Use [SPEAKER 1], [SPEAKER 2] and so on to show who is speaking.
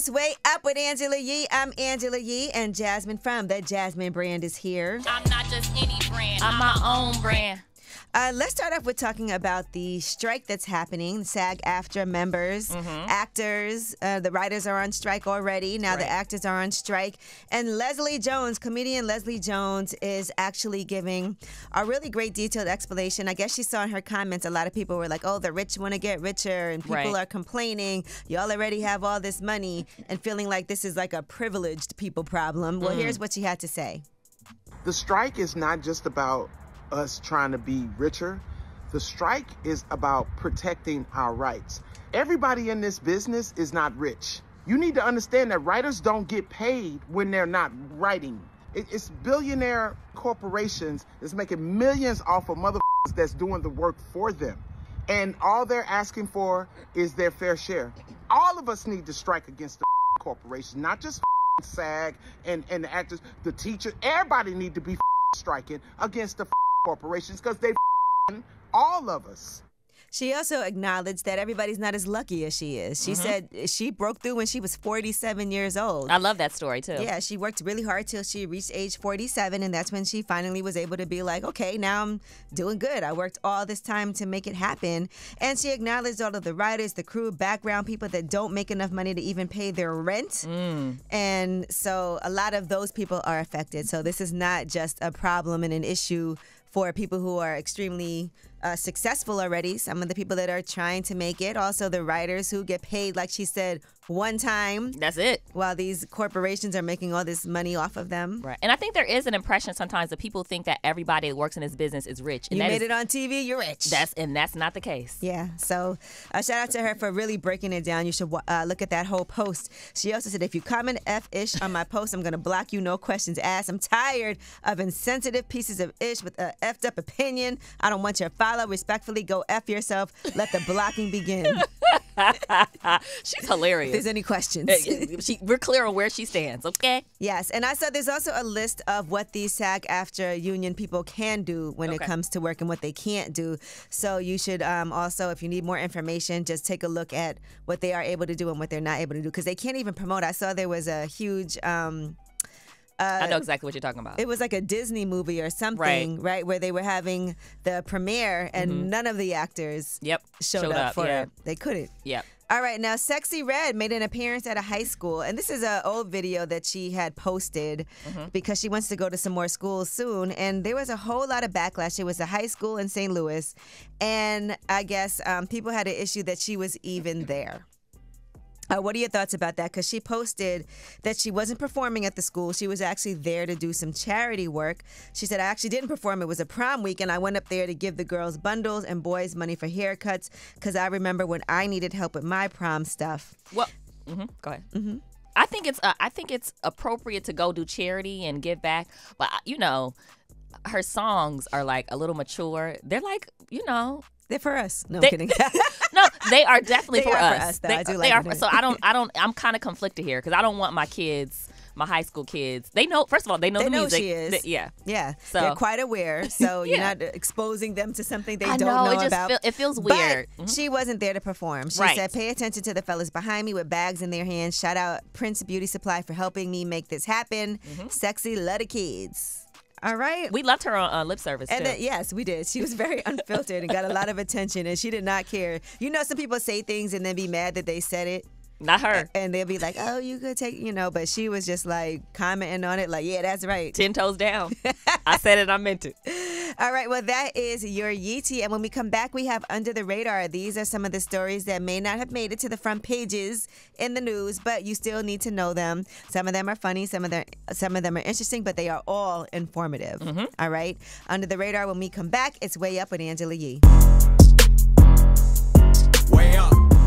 [SPEAKER 1] It's Way Up with Angela Yee. I'm Angela Yee, and Jasmine from the Jasmine brand is here.
[SPEAKER 2] I'm not just any brand. I'm my own brand.
[SPEAKER 1] Let's start off with talking about the strike that's happening. SAG-AFTRA members, actors, the writers are on strike already. Now the actors are on strike. And Leslie Jones, comedian Leslie Jones, is actually giving a really great detailed explanation. I guess she saw in her comments a lot of people were like, oh, the rich want to get richer, and people are complaining. Y'all already have all this money, and feeling like this is like a privileged people problem. Well, here's what she had to say.
[SPEAKER 3] The strike is not just about us trying to be richer. The strike is about protecting our rights. Everybody in this business is not rich. You need to understand that writers don't get paid when they're not writing. It's billionaire corporations that's making millions off of motherfuckers that's doing the work for them. And all they're asking for is their fair share. All of us need to strike against the corporations, not just SAG and the actors, the teachers. Everybody need to be striking against the corporations because they all of us.
[SPEAKER 1] She also acknowledged that everybody's not as lucky as she is. She said she broke through when she was 47 years old.
[SPEAKER 2] I love that story, too.
[SPEAKER 1] Yeah, she worked really hard till she reached age 47, and that's when she finally was able to be like, okay, now I'm doing good. I worked all this time to make it happen. And she acknowledged all of the writers, the crew, background people that don't make enough money to even pay their rent. And so a lot of those people are affected. So this is not just a problem and an issue for people who are extremely successful already, some of the people that are trying to make it, also the writers who get paid, like she said, one time.
[SPEAKER 2] That's it.
[SPEAKER 1] While these corporations are making all this money off of them.
[SPEAKER 2] Right. And I think there is an impression sometimes that people think that everybody that works in this business is rich. And
[SPEAKER 1] you made it on TV, you're rich.
[SPEAKER 2] That's not the case.
[SPEAKER 1] Yeah. So shout out to her for really breaking it down. You should look at that whole post. She also said, if you comment F-ish on my post, I'm going to block you, no questions asked. I'm tired of insensitive pieces of ish with a effed up opinion. I don't want your follow. Respectfully, go F yourself. Let the blocking begin.
[SPEAKER 2] She's hilarious.
[SPEAKER 1] If there's any questions.
[SPEAKER 2] We're clear on where she stands, okay?
[SPEAKER 1] Yes, and I said there's also a list of what these SAG-AFTRA union people can do when it comes to work and what they can't do. So you should also, if you need more information, just take a look at what they are able to do and what they're not able to do, because they can't even promote. I saw there was a huge...
[SPEAKER 2] I know exactly what you're talking about.
[SPEAKER 1] It was like a Disney movie or something, right? Where they were having the premiere and none of the actors showed up for it. They couldn't.
[SPEAKER 2] Yep.
[SPEAKER 1] All right, now Sexyy Red made an appearance at a high school, and this is an old video that she had posted because she wants to go to some more schools soon, and there was a whole lot of backlash. It was a high school in St. Louis, and I guess people had an issue that she was even there. What are your thoughts about that? Because she posted that she wasn't performing at the school. She was actually there to do some charity work. She said, I actually didn't perform. It was a prom week, and I went up there to give the girls bundles and boys money for haircuts because I remember when I needed help with my prom stuff.
[SPEAKER 2] Well, go ahead. I think it's appropriate to go do charity and give back. But, you know, her songs are like a little mature. They're like, you know.
[SPEAKER 1] They're for us. No, I'm kidding.
[SPEAKER 2] No, they are definitely for us.
[SPEAKER 1] For us though.
[SPEAKER 2] They,
[SPEAKER 1] I do
[SPEAKER 2] they
[SPEAKER 1] like
[SPEAKER 2] are.
[SPEAKER 1] them.
[SPEAKER 2] So I'm kind of conflicted here because I don't want my kids, my high school kids. They know. First of all, they know the music.
[SPEAKER 1] She is.
[SPEAKER 2] Yeah.
[SPEAKER 1] So they're quite aware. So you're not exposing them to something they don't know about.
[SPEAKER 2] It feels weird.
[SPEAKER 1] But she wasn't there to perform. She said, "Pay attention to the fellas behind me with bags in their hands. Shout out Prince Beauty Supply for helping me make this happen. Sexy, love the kids." All right.
[SPEAKER 2] We loved her on lip service, too.
[SPEAKER 1] And yes, we did. She was very unfiltered and got a lot of attention, and she did not care. You know, some people say things and then be mad that they said it.
[SPEAKER 2] Not her.
[SPEAKER 1] And they'll be like, oh, you could take, you know, but she was just like commenting on it like, yeah, that's right.
[SPEAKER 2] 10 toes down. I said it, I meant it.
[SPEAKER 1] All right, well, that is your Yeetie. And when we come back, we have Under the Radar. These are some of the stories that may not have made it to the front pages in the news, but you still need to know them. Some of them are funny, some of them are interesting, but they are all informative. All right? Under the Radar, when we come back, it's Way Up with Angela Yee.
[SPEAKER 4] Way up.